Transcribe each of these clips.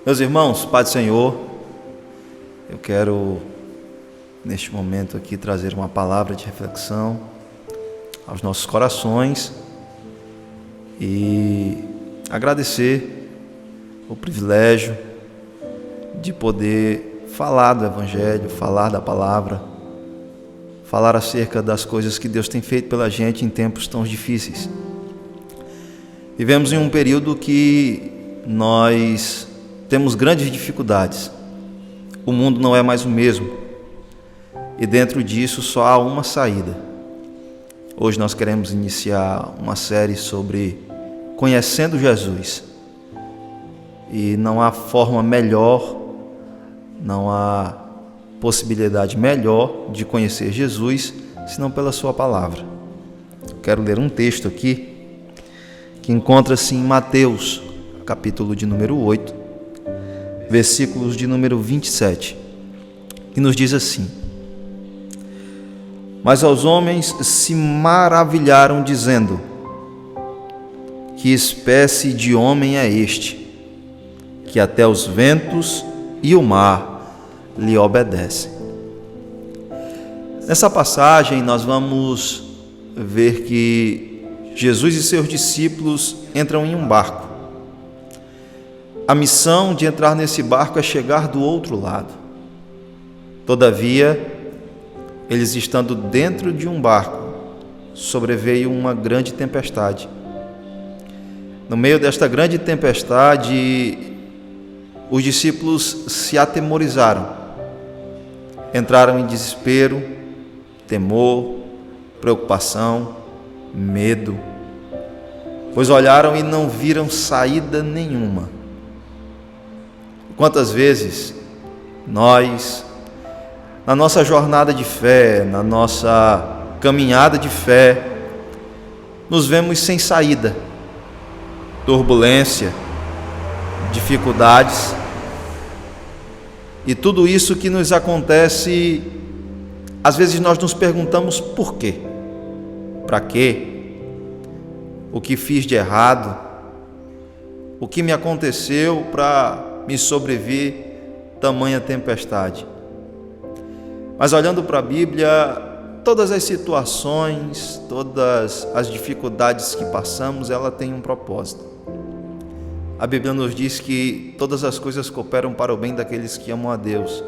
Meus irmãos, Pai do Senhor, eu quero neste momento aqui trazer uma palavra de reflexão aos nossos corações e agradecer o privilégio de poder falar do Evangelho, falar da palavra, falar acerca das coisas que Deus tem feito pela gente em tempos tão difíceis. Vivemos em um período que nós temos grandes dificuldades. O mundo não é mais o mesmo. E dentro disso só há uma saída. Hoje nós queremos iniciar uma série sobre conhecendo Jesus. E não há forma melhor, não há possibilidade melhor de conhecer Jesus senão pela sua palavra. Quero ler um texto aqui que encontra-se em Mateus, capítulo de número 8, versículos de número 27, que nos diz assim: Mas aos homens se maravilharam, dizendo: Que espécie de homem é este, que até os ventos e o mar lhe obedecem? Nessa passagem nós vamos ver que Jesus e seus discípulos entram em um barco. A missão de entrar nesse barco é chegar do outro lado. Todavia, eles estando dentro de um barco, sobreveio uma grande tempestade. No meio desta grande tempestade, os discípulos se atemorizaram, entraram em desespero, temor, preocupação, medo, pois olharam e não viram saída nenhuma. Quantas vezes nós, na nossa jornada de fé, na nossa caminhada de fé, nos vemos sem saída, turbulência, dificuldades, e tudo isso que nos acontece, às vezes nós nos perguntamos por quê? Para quê? O que fiz de errado? O que me aconteceu para me sobreviver tamanha tempestade? Mas olhando para a Bíblia, todas as situações, todas as dificuldades que passamos, ela tem um propósito. A Bíblia nos diz que todas as coisas cooperam para o bem daqueles que amam a Deus.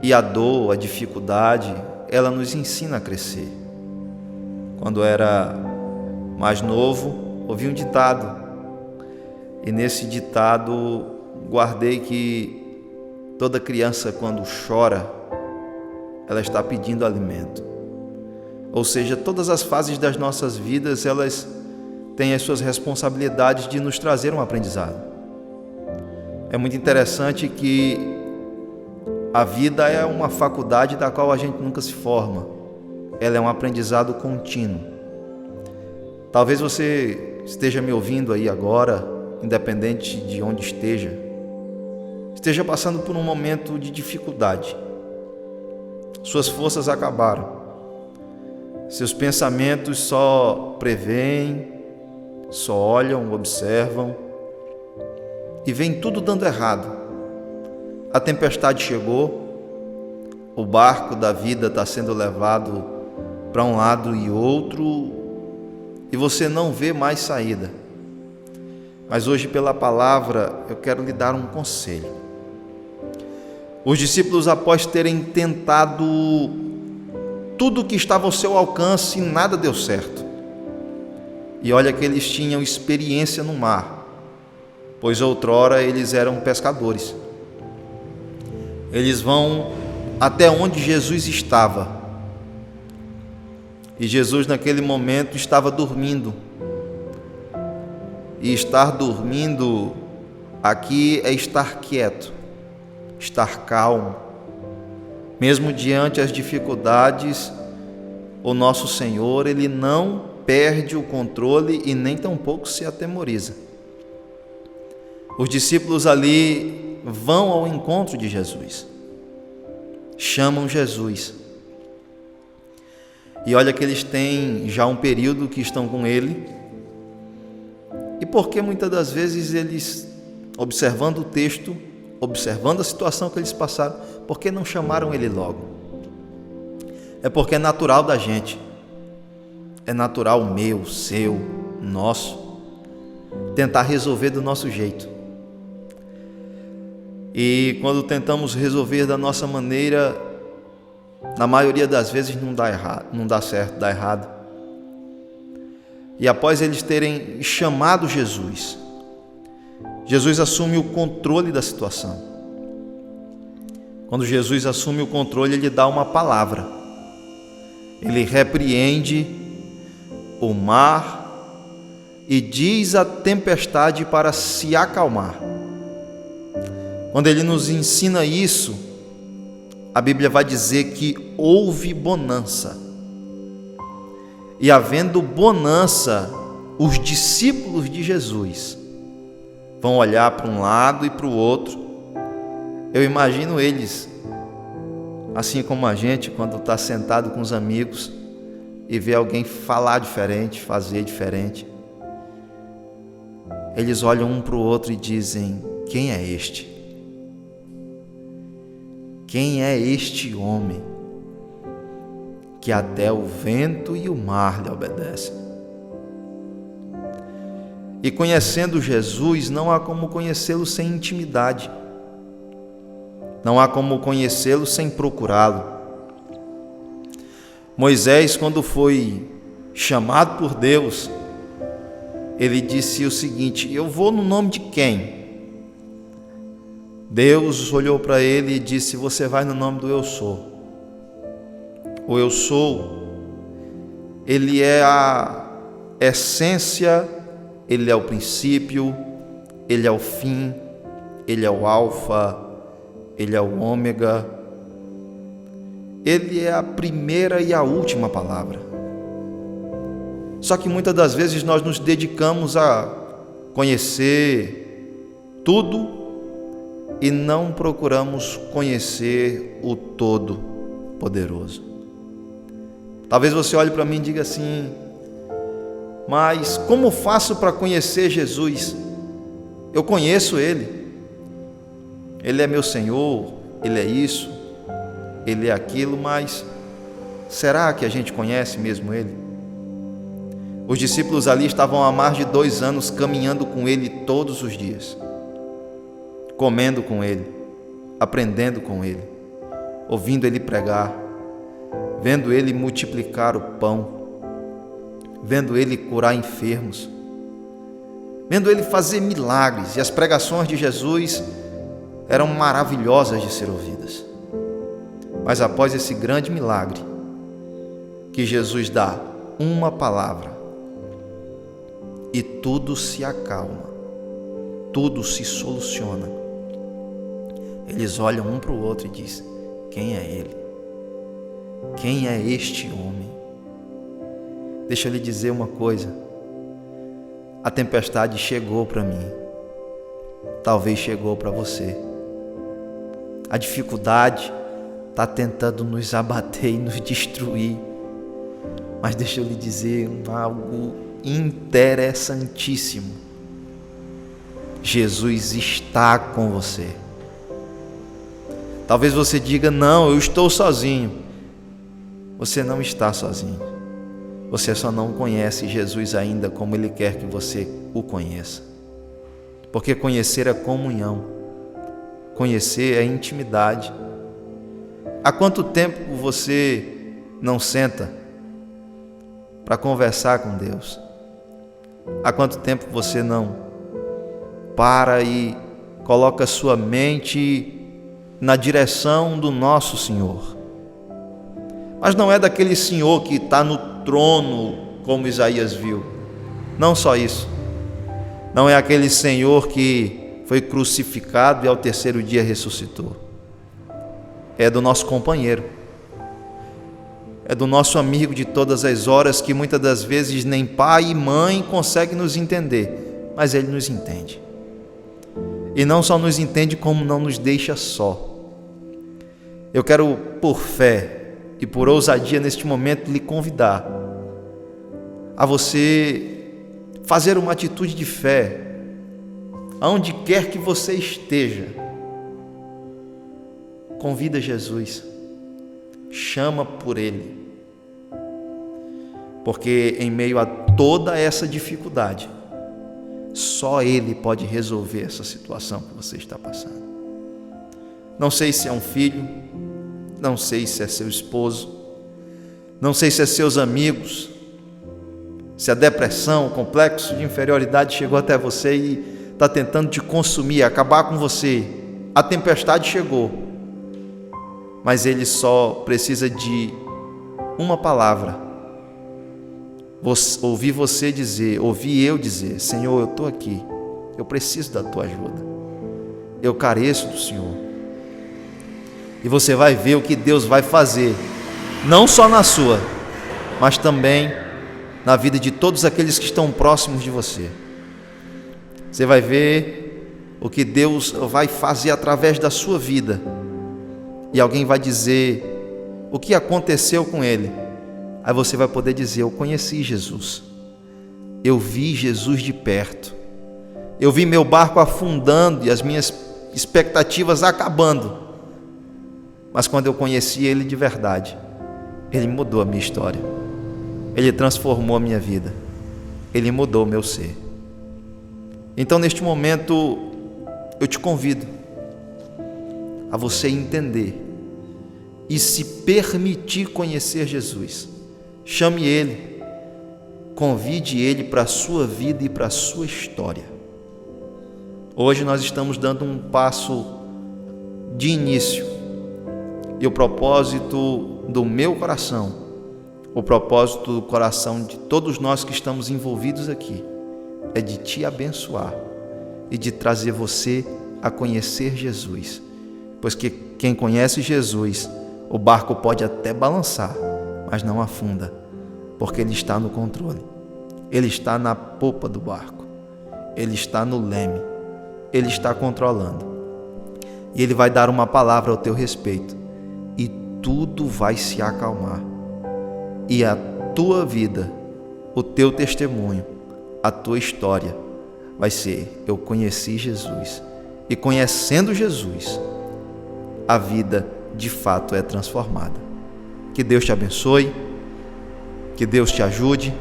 E a dor, a dificuldade, ela nos ensina a crescer. Quando era mais novo, ouvi um ditado, e nesse ditado guardei que toda criança, quando chora, ela está pedindo alimento. Ou seja, todas as fases das nossas vidas, elas têm as suas responsabilidades de nos trazer um aprendizado. É muito interessante que a vida é uma faculdade da qual a gente nunca se forma. Ela é um aprendizado contínuo. Talvez você esteja me ouvindo aí agora, independente de onde esteja passando por um momento de dificuldade. Suas forças acabaram. Seus pensamentos só preveem, só olham, observam e vem tudo dando errado. A tempestade chegou, o barco da vida está sendo levado para um lado e outro, e você não vê mais saída. Mas hoje, pela palavra, eu quero lhe dar um conselho. Os discípulos, após terem tentado tudo o que estava ao seu alcance, nada deu certo. E olha que eles tinham experiência no mar, pois outrora eles eram pescadores. Eles vão até onde Jesus estava. E Jesus naquele momento estava dormindo. E estar dormindo aqui é estar quieto, estar calmo. Mesmo diante das dificuldades, o nosso Senhor, Ele não perde o controle e nem tampouco se atemoriza. Os discípulos ali vão ao encontro de Jesus, chamam Jesus. E olha que eles têm já um período que estão com Ele. E porque muitas das vezes eles observando o texto, observando a situação que eles passaram, por que não chamaram ele logo? É porque é natural da gente, é natural meu, seu, nosso, tentar resolver do nosso jeito. E quando tentamos resolver da nossa maneira, na maioria das vezes não dá errado, não dá certo, dá errado. E após eles terem chamado Jesus, Jesus assume o controle da situação. Quando Jesus assume o controle, ele dá uma palavra. Ele repreende o mar e diz à tempestade para se acalmar. Quando ele nos ensina isso, a Bíblia vai dizer que houve bonança. E havendo bonança, os discípulos de Jesus vão olhar para um lado e para o outro. Eu imagino eles, assim como a gente, quando está sentado com os amigos e vê alguém falar diferente, fazer diferente. Eles olham um para o outro e dizem: quem é este? Quem é este homem que até o vento e o mar lhe obedecem? E conhecendo Jesus, não há como conhecê-lo sem intimidade. Não há como conhecê-lo sem procurá-lo. Moisés, quando foi chamado por Deus, ele disse o seguinte: eu vou no nome de quem? Deus olhou para ele e disse: você vai no nome do Eu Sou. O Eu Sou, ele é a essência, ele é o princípio, ele é o fim, ele é o alfa, ele é o ômega, ele é a primeira e a última palavra. Só que muitas das vezes nós nos dedicamos a conhecer tudo e não procuramos conhecer o Todo-Poderoso. Talvez você olhe para mim e diga assim: mas como faço para conhecer Jesus? Eu conheço Ele. Ele é meu Senhor, Ele é isso, Ele é aquilo, mas será que a gente conhece mesmo Ele? Os discípulos ali estavam há mais de 2 anos caminhando com Ele todos os dias, comendo com Ele, aprendendo com Ele, ouvindo Ele pregar, vendo Ele multiplicar o pão, vendo Ele curar enfermos, vendo Ele fazer milagres, e as pregações de Jesus eram maravilhosas de ser ouvidas. Mas após esse grande milagre, que Jesus dá uma palavra, e tudo se acalma, tudo se soluciona. Eles olham um para o outro e dizem: quem é ele? Quem é este homem? Deixa eu lhe dizer uma coisa: a tempestade chegou para mim, talvez chegou para você. A dificuldade está tentando nos abater e nos destruir, mas deixa eu lhe dizer algo interessantíssimo: Jesus está com você. Talvez você diga: não, eu estou sozinho. Você não está sozinho. Você só não conhece Jesus ainda como Ele quer que você o conheça. Porque conhecer é comunhão, conhecer é intimidade. Há quanto tempo você não senta para conversar com Deus? Há quanto tempo você não para e coloca sua mente na direção do nosso Senhor? Mas não é daquele Senhor que está no trono, como Isaías viu. Não só isso. Não é aquele Senhor que foi crucificado e ao 3º dia ressuscitou. É do nosso companheiro. É do nosso amigo de todas as horas, que muitas das vezes nem pai e mãe conseguem nos entender, mas Ele nos entende. E não só nos entende, como não nos deixa só. Eu quero, por fé e por ousadia neste momento, lhe convidar a você fazer uma atitude de fé aonde quer que você esteja, convida Jesus, chama por Ele, porque em meio a toda essa dificuldade, só Ele pode resolver essa situação que você está passando. Não sei se é um filho, não sei se é seu esposo, não sei se é seus amigos, se a depressão, o complexo de inferioridade chegou até você e está tentando te consumir, acabar com você. A tempestade chegou, mas Ele só precisa de uma palavra. Ouvir você dizer, ouvir eu dizer: Senhor, eu estou aqui, eu preciso da Tua ajuda, eu careço do Senhor. E você vai ver o que Deus vai fazer, não só na sua, mas também na vida de todos aqueles que estão próximos de você. Você vai ver o que Deus vai fazer através da sua vida, e alguém vai dizer o que aconteceu com ele. Aí você vai poder dizer: eu conheci Jesus, eu vi Jesus de perto, eu vi meu barco afundando e as minhas expectativas acabando, mas quando eu conheci Ele de verdade, Ele mudou a minha história, Ele transformou a minha vida, Ele mudou o meu ser. Então, neste momento, eu te convido a você entender e se permitir conhecer Jesus. Chame Ele, convide Ele para a sua vida e para a sua história. Hoje nós estamos dando um passo de início, e o propósito do meu coração, o propósito do coração de todos nós que estamos envolvidos aqui, é de te abençoar e de trazer você a conhecer Jesus, pois que quem conhece Jesus, o barco pode até balançar, mas não afunda, porque Ele está no controle, Ele está na popa do barco, Ele está no leme, Ele está controlando, e Ele vai dar uma palavra ao teu respeito, e tudo vai se acalmar, e a tua vida, o teu testemunho, a tua história vai ser: eu conheci Jesus, e conhecendo Jesus, a vida de fato é transformada. Que Deus te abençoe, que Deus te ajude,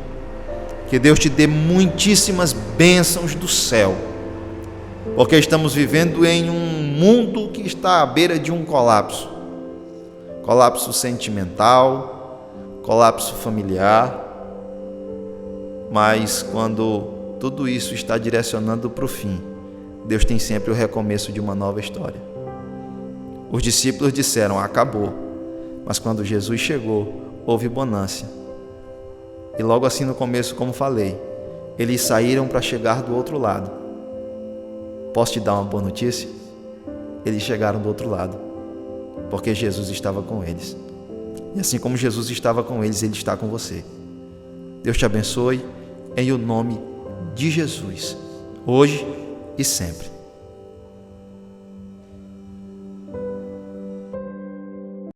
que Deus te dê muitíssimas bênçãos do céu, porque estamos vivendo em um mundo que está à beira de um colapso sentimental, colapso familiar, mas quando tudo isso está direcionando para o fim, Deus tem sempre o recomeço de uma nova história. Os discípulos disseram: acabou, mas quando Jesus chegou, houve bonança. E logo assim no começo, como falei, eles saíram para chegar do outro lado. Posso te dar uma boa notícia? Eles chegaram do outro lado, porque Jesus estava com eles. E assim como Jesus estava com eles, Ele está com você. Deus te abençoe, em o nome de Jesus, hoje e sempre.